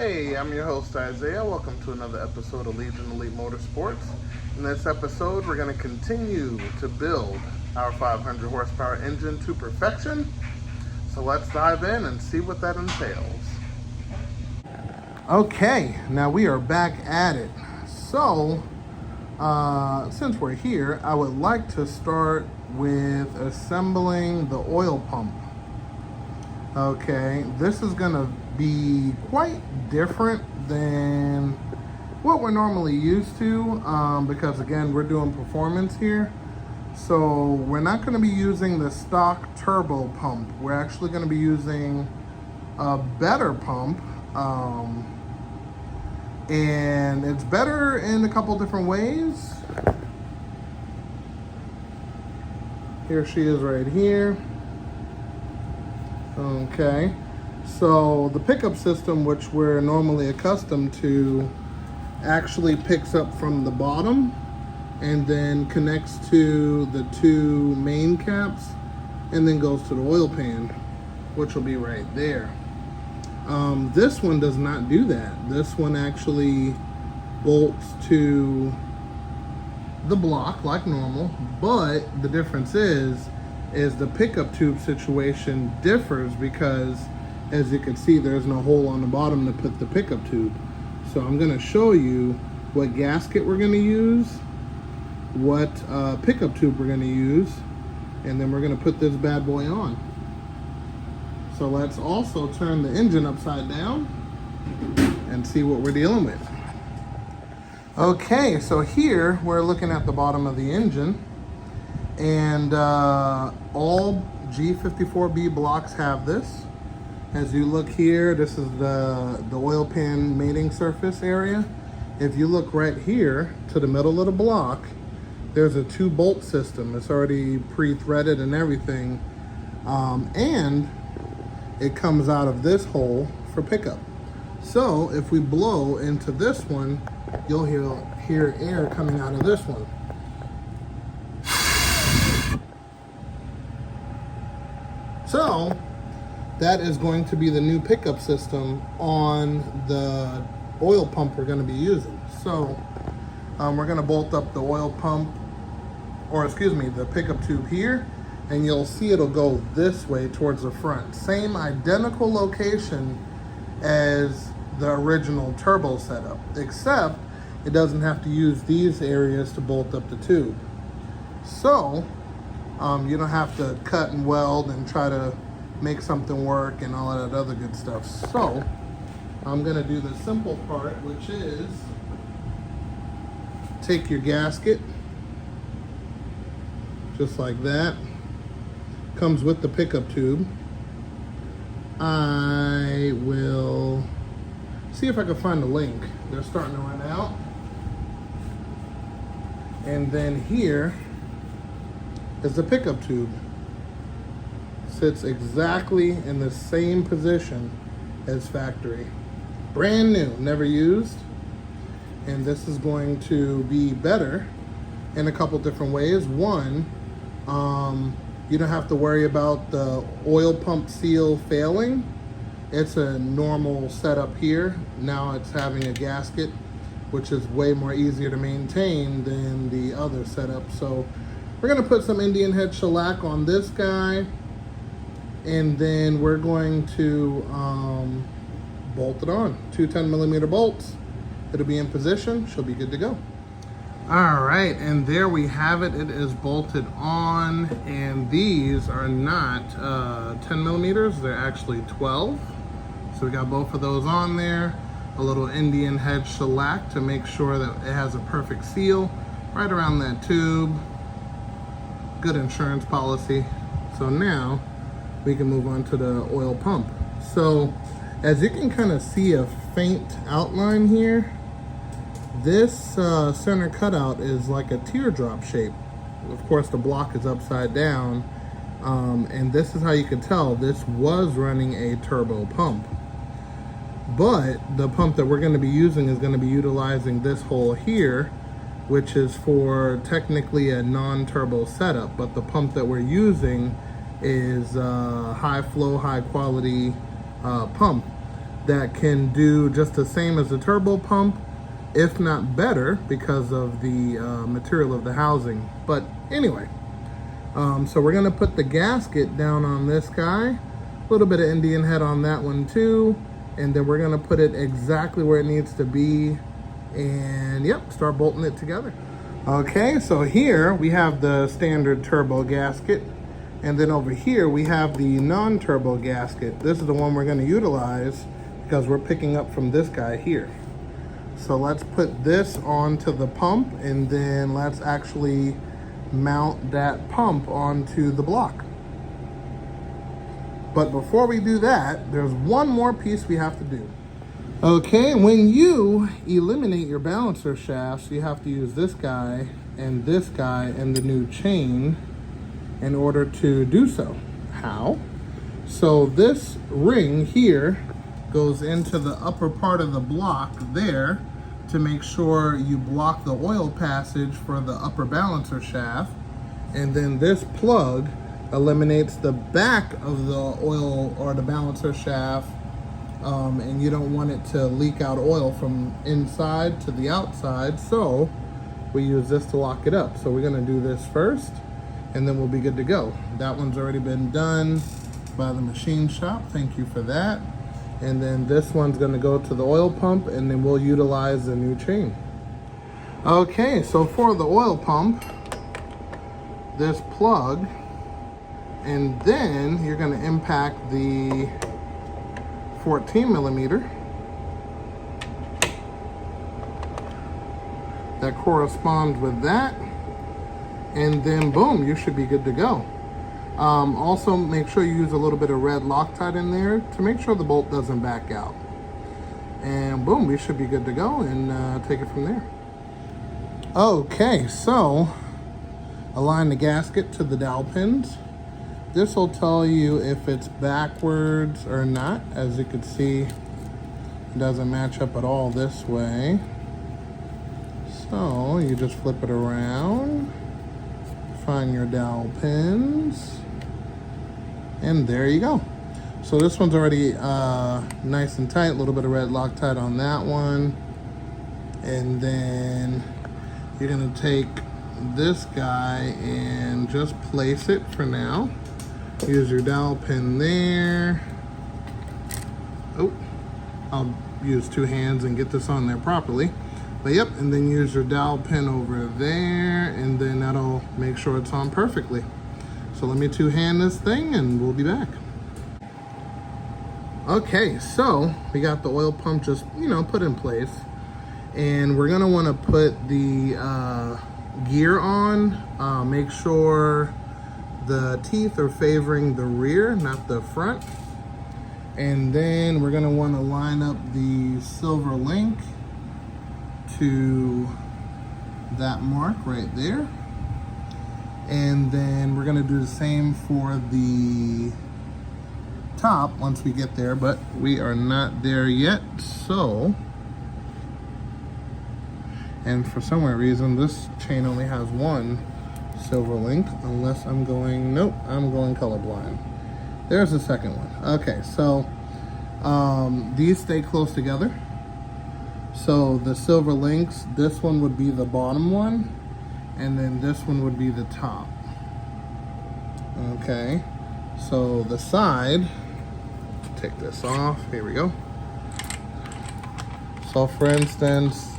Hey, I'm your host Isaiah. Welcome to another episode of Legion Elite Motorsports. In this episode, we're going to continue to build our 500 horsepower engine to perfection. So let's dive in and see what that entails. Okay, now we are back at it. So, since we're here, I would like to start with assembling the oil pump. Okay, this is gonna be quite different than what we're normally used to because again, we're doing performance here. So we're not gonna be using the stock turbo pump. We're actually gonna be using a better pump. And it's better in a couple different ways. Here she is right here. Okay, so the pickup system, which we're normally accustomed to, actually picks up from the bottom and then connects to the two main caps and then goes to the oil pan, which will be right there. This one does not do that. This one actually bolts to the block like normal, but the difference is the pickup tube situation differs because, as you can see, there's no hole on the bottom to put the pickup tube. So I'm going to show you what gasket we're going to use, what pickup tube we're going to use, and then we're going to put this bad boy on. So let's also turn the engine upside down and see what we're dealing with. Okay, so here we're looking at the bottom of the engine. And all G54B blocks have this. As you look here, this is the oil pan mating surface area. If you look right here to the middle of the block, there's a 2-bolt system. It's already pre-threaded and everything. And it comes out of this hole for pickup. So if we blow into this one, you'll hear air coming out of this one. So that is going to be the new pickup system on the oil pump we're going to be using. So we're going to bolt up the oil pump, or excuse me, the pickup tube here, and you'll see it'll go this way towards the front. Same identical location as the original turbo setup, except it doesn't have to use these areas to bolt up the tube. So you don't have to cut and weld and try to make something work and all that other good stuff. So I'm going to do the simple part, which is take your gasket, just like that. Comes with the pickup tube. I will see if I can find a link. They're starting to run out. And then here is the pickup tube. Sits exactly in the same position as factory. Brand new, never used. And this is going to be better in a couple different ways. One, you don't have to worry about the oil pump seal failing. It's a normal setup here. Now it's having a gasket, which is way more easier to maintain than the other setup. So we're gonna put some Indian head shellac on this guy, and then we're going to bolt it on. 2 10mm bolts. It'll be in position, she'll be good to go. All right, and there we have it. It is bolted on, and these are not 10mm, they're actually 12. So we got both of those on there. A little Indian head shellac to make sure that it has a perfect seal right around that tube. Good insurance policy. So now we can move on to the oil pump. So as you can kind of see a faint outline here, this center cutout is like a teardrop shape. Of course, the block is upside down, and this is how you can tell this was running a turbo pump. But the pump that we're going to be using is going to be utilizing this hole here, which is for technically a non-turbo setup, but the pump that we're using is high flow, high quality pump. that can do just the same as the turbo pump, if not better, because of the material of the housing. But anyway, so we're gonna put the gasket down on this guy, a little bit of Indian head on that one too, and then we're gonna put it exactly where it needs to be, and yep, start bolting it together. Okay, so here we have the standard turbo gasket, and then over here we have the non-turbo gasket. This is the one we're gonna utilize because we're picking up from this guy here. So let's put this onto the pump, and then let's actually mount that pump onto the block. But before we do that, there's one more piece we have to do. Okay, when you eliminate your balancer shafts, you have to use this guy and the new chain in order to do so. How? So this ring here goes into the upper part of the block there to make sure you block the oil passage for the upper balancer shaft. And then this plug eliminates the back of the oil or the balancer shaft, and you don't want it to leak out oil from inside to the outside, so we use this to lock it up. So we're gonna do this first, and then we'll be good to go. That one's already been done by the machine shop, thank you for that. And then this one's gonna go to the oil pump, and then we'll utilize the new chain. Okay, so for the oil pump, this plug, and then you're gonna impact the 14 millimeter that corresponds with that, and then boom, you should be good to go. Also make sure you use a little bit of red Loctite in there to make sure the bolt doesn't back out, and boom, we should be good to go, and take it from there. Okay, so align the gasket to the dowel pins. This will tell you if it's backwards or not. As you can see, it doesn't match up at all this way. So you just flip it around, find your dowel pins, and there you go. So this one's already nice and tight, a little bit of red Loctite on that one. And then you're gonna take this guy and just place it for now. Use your dowel pin there. Oh, I'll use two hands and get this on there properly. But yep, and then use your dowel pin over there, and then that'll make sure it's on perfectly. So let me two-hand this thing, and we'll be back. Okay, so we got the oil pump just, put in place. And we're gonna wanna put the gear on. Make sure the teeth are favoring the rear, not the front. And then we're gonna wanna line up the silver link to that mark right there. And then we're gonna do the same for the top once we get there, but we are not there yet, so. And for some weird reason, this chain only has one silver link, unless I'm going, nope, I'm going colorblind. There's the second one. Okay, so these stay close together. So the silver links, this one would be the bottom one, and then this one would be the top. Okay, so the side, take this off, here we go. So for instance,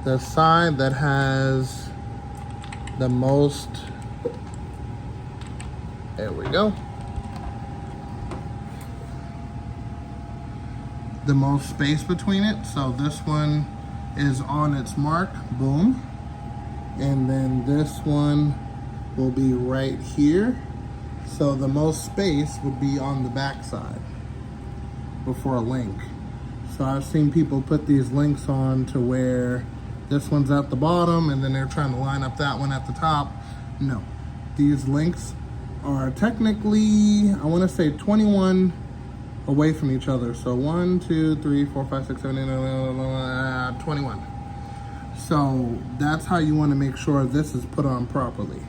the side that has the most, there we go, the most space between it. So this one is on its mark, boom. And then this one will be right here. So the most space would be on the back side before a link. So I've seen people put these links on to where this one's at the bottom and then they're trying to line up that one at the top. No, these links are technically, I want to say 21 away from each other. So 1, 2, 3, 4, 5, 6, 7, 8, 9, 21. So that's how you want to make sure this is put on properly.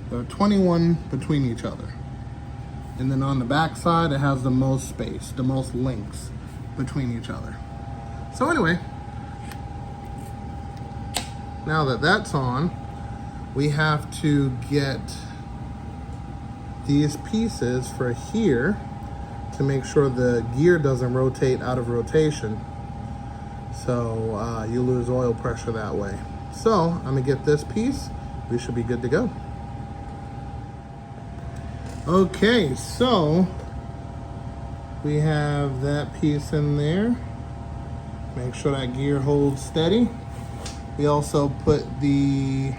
There are 21 between each other. And then on the back side, it has the most space, the most links. between each other. So anyway, now that that's on, we have to get these pieces for here to make sure the gear doesn't rotate out of rotation. So you lose oil pressure that way. So I'm gonna get this piece. We should be good to go. Okay, so we have that piece in there. Make sure that gear holds steady. We also put the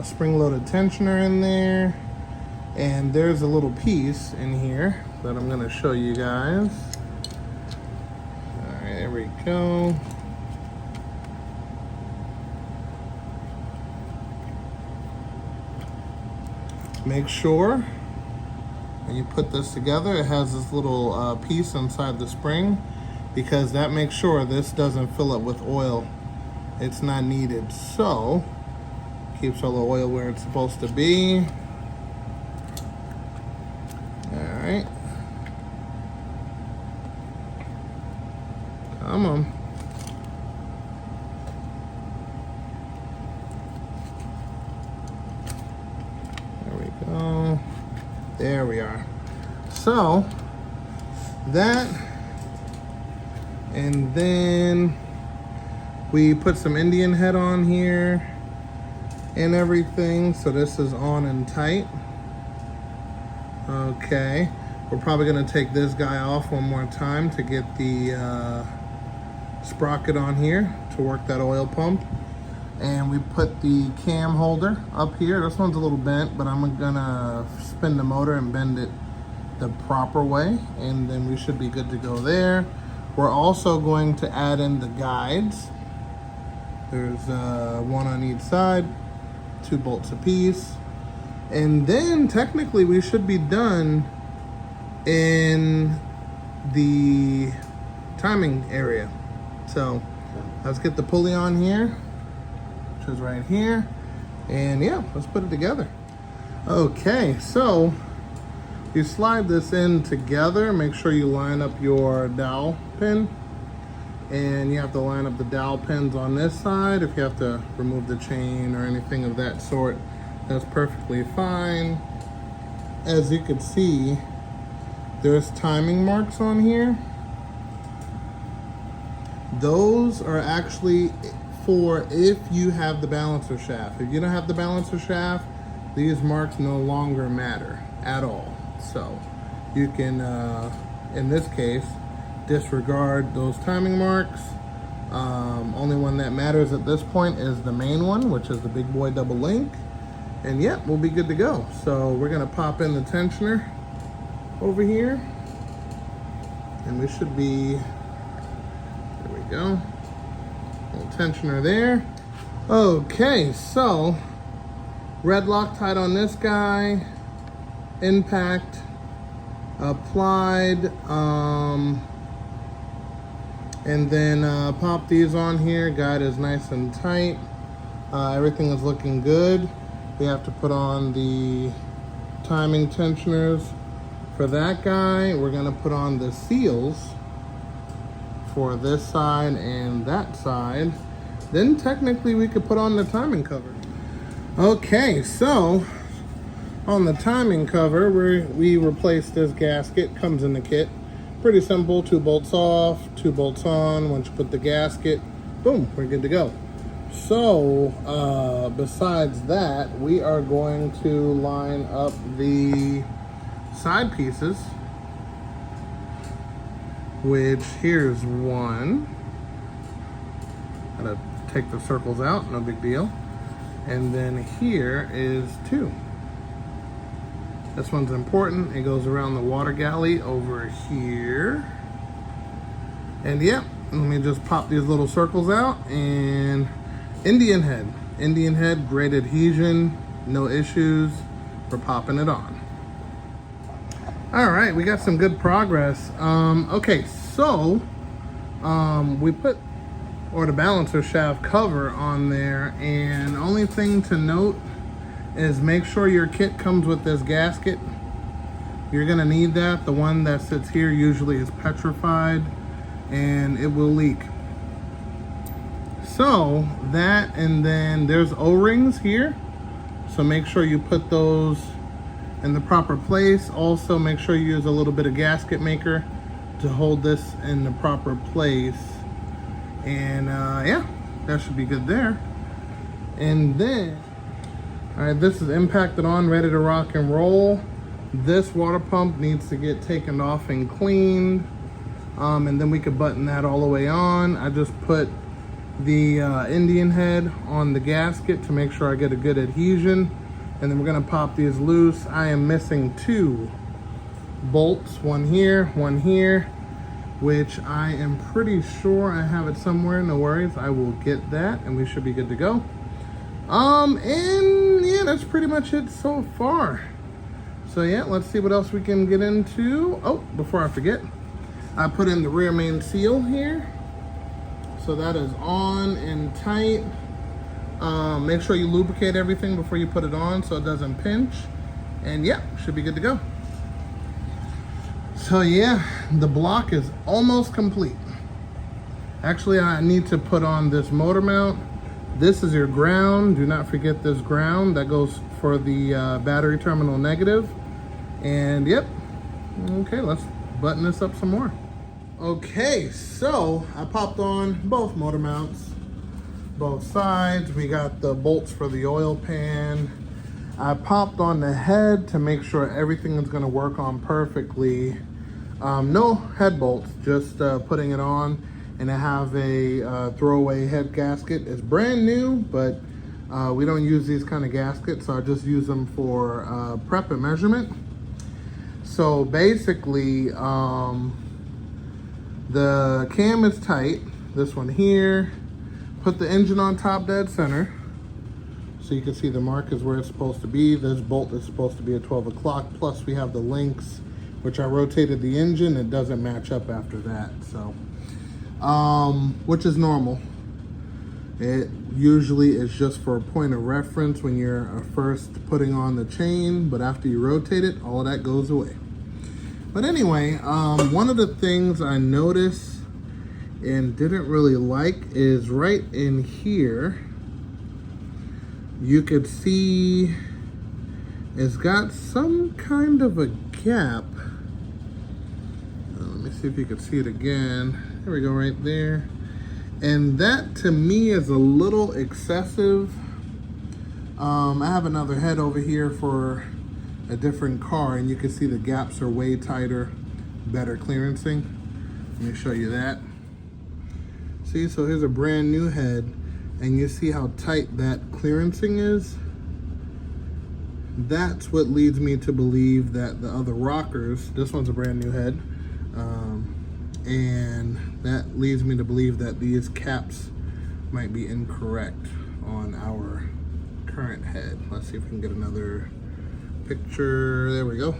spring-loaded tensioner in there. And there's a little piece in here that I'm gonna show you guys. All right, there we go. Make sure when you put this together, it has this little piece inside the spring, because that makes sure this doesn't fill up with oil. It's not needed. So, keeps all the oil where it's supposed to be. All right. Come on. There we go. There we are. So, that, and then we put some Indian head on here and everything. So this is on and tight. Okay, we're probably gonna take this guy off one more time to get the sprocket on here to work that oil pump. And we put the cam holder up here. This one's a little bent, but I'm gonna spin the motor and bend it the proper way, and then we should be good to go there. We're also going to add in the guides. There's one on each side, 2 bolts apiece. And then technically we should be done in the timing area. So let's get the pulley on here, which is right here. And yeah, let's put it together. Okay, so you slide this in together. Make sure you line up your dowel pin. And you have to line up the dowel pins on this side. If you have to remove the chain or anything of that sort, that's perfectly fine. As you can see, there's timing marks on here. Those are actually for if you have the balancer shaft. If you don't have the balancer shaft, these marks no longer matter at all. So you can, in this case, disregard those timing marks. Only one that matters at this point is the main one, which is the big boy double link. And yeah, we'll be good to go. So we're gonna pop in the tensioner over here, and we should be, there we go, little tensioner there. Okay, so red Loctite on this guy, impact applied, and then pop these on here. Guide is nice and tight. Everything is looking good. We have to put on the timing tensioners for that guy. We're gonna put on the seals for this side and that side. Then technically we could put on the timing cover. Okay, so on the timing cover, we replaced this gasket. Comes in the kit. Pretty simple, 2 bolts off, 2 bolts on. Once you put the gasket, boom, we're good to go. So, besides that, we are going to line up the side pieces, which here's one. Gotta take the circles out, no big deal. And then here is 2. This one's important. It goes around the water galley over here. And yeah, let me just pop these little circles out. And Indian head, great adhesion, no issues. We're popping it on. All right, we got some good progress. Okay, so we put the balancer shaft cover on there, and only thing to note is make sure your kit comes with this gasket. You're gonna need that. The one that sits here usually is petrified and it will leak. So that, and then there's O-rings here. So make sure you put those in the proper place. Also make sure you use a little bit of gasket maker to hold this in the proper place. And yeah, that should be good there. And then, all right, this is impacted on, ready to rock and roll. This water pump needs to get taken off and cleaned. And then we could button that all the way on. I just put the Indian head on the gasket to make sure I get a good adhesion. And then we're gonna pop these loose. I am missing 2 bolts, one here, which I am pretty sure I have it somewhere. No worries, I will get that and we should be good to go. And yeah, that's pretty much it so far. So yeah, let's see what else we can get into. Oh, before I forget, I put in the rear main seal here. So that is on and tight. Make sure you lubricate everything before you put it on so it doesn't pinch. And yeah, should be good to go. So yeah, the block is almost complete. Actually, I need to put on this motor mount. This is your ground. Do not forget this ground. That goes for the battery terminal negative. And yep, okay, let's button this up some more. Okay, so I popped on both motor mounts, both sides. We got the bolts for the oil pan. I popped on the head to make sure everything is gonna work on perfectly. No head bolts, just putting it on. And I have a throwaway head gasket. It's brand new, but we don't use these kind of gaskets, so I just use them for prep and measurement. So basically, the cam is tight, this one here. Put the engine on top dead center. So you can see the mark is where it's supposed to be. This bolt is supposed to be at 12 o'clock. Plus we have the links, which I rotated the engine. It doesn't match up after that, so. Which is normal. It usually is just for a point of reference when you're first putting on the chain, but after you rotate it, all of that goes away. But anyway, one of the things I noticed and didn't really like is right in here, you could see it's got some kind of a gap. Let me see if you can see it again. There we go, right there. And that to me is a little excessive. I have another head over here for a different car and you can see the gaps are way tighter, better clearancing. Let me show you that. See, so here's a brand new head and you see how tight that clearancing is. That's what leads me to believe that the other rockers, this one's a brand new head, and that leads me to believe that these caps might be incorrect on our current head. Let's see if we can get another picture. There we go.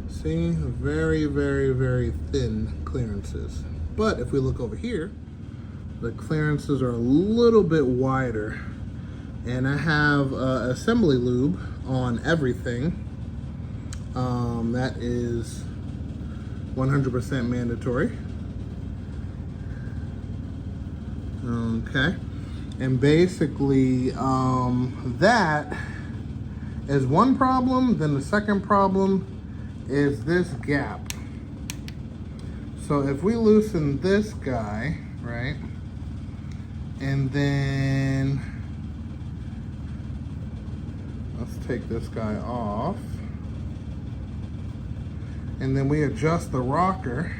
See, very, very, very thin clearances. But if we look over here, the clearances are a little bit wider. And I have assembly lube on everything. That is 100% mandatory. Okay. And basically, that is one problem. Then the second problem is this gap. So if we loosen this guy, right, and then let's take this guy off, and then we adjust the rocker,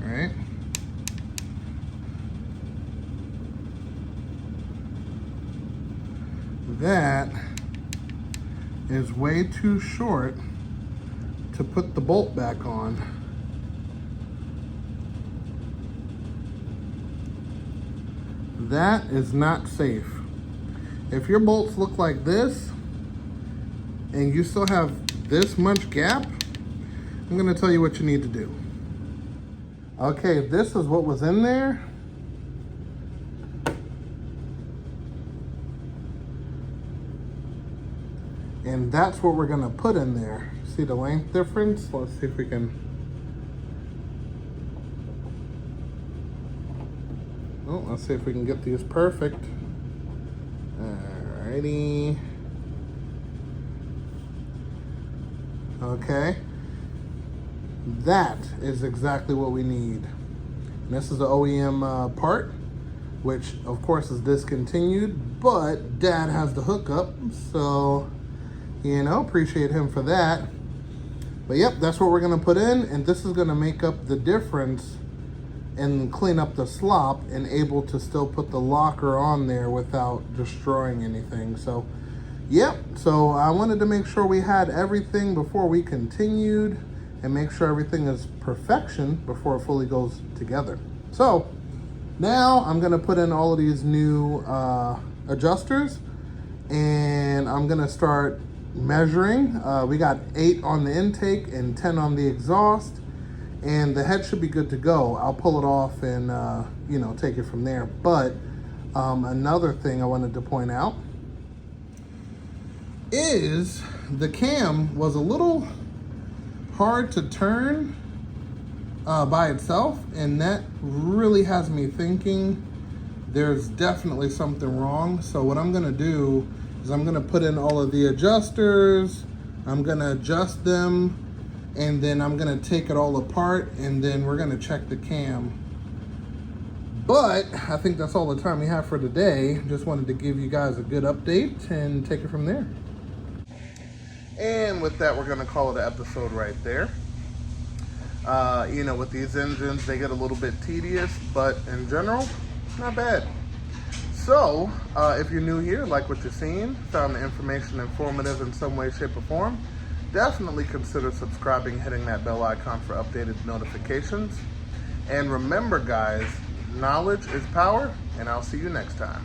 right? That is way too short to put the bolt back on. That is not safe. If your bolts look like this and you still have this much gap, I'm gonna tell you what you need to do. Okay, this is what was in there. And that's what we're gonna put in there. see the length difference? Let's see if we can. Oh, let's see if we can get these perfect. Alrighty. Okay. That is exactly what we need. And this is the OEM part, which of course is discontinued, but Dad has the hookup, so you know, appreciate him for that. But yep, that's what we're gonna put in, and this is gonna make up the difference and clean up the slop and able to still put the locker on there without destroying anything. So yep, so I wanted to make sure we had everything before we continued and make sure everything is perfection before it fully goes together. So now I'm gonna put in all of these new adjusters, and I'm gonna start measuring. We got 8 on the intake and 10 on the exhaust, and the head should be good to go. I'll pull it off and you know, take it from there. But another thing I wanted to point out is the cam was a little hard to turn by itself, and that really has me thinking there's definitely something wrong. So what I'm gonna do is I'm gonna put in all of the adjusters, I'm gonna adjust them, and then I'm gonna take it all apart, and then we're gonna check the cam. But I think that's all the time we have for today. Just wanted to give you guys a good update and take it from there. And with that, we're gonna call it an episode right there. You know, with these engines, they get a little bit tedious, but in general, not bad. So, if you're new here, like what you're seeing, found the information informative in some way, shape, or form, definitely consider subscribing, hitting that bell icon for updated notifications. And remember, guys, knowledge is power, and I'll see you next time.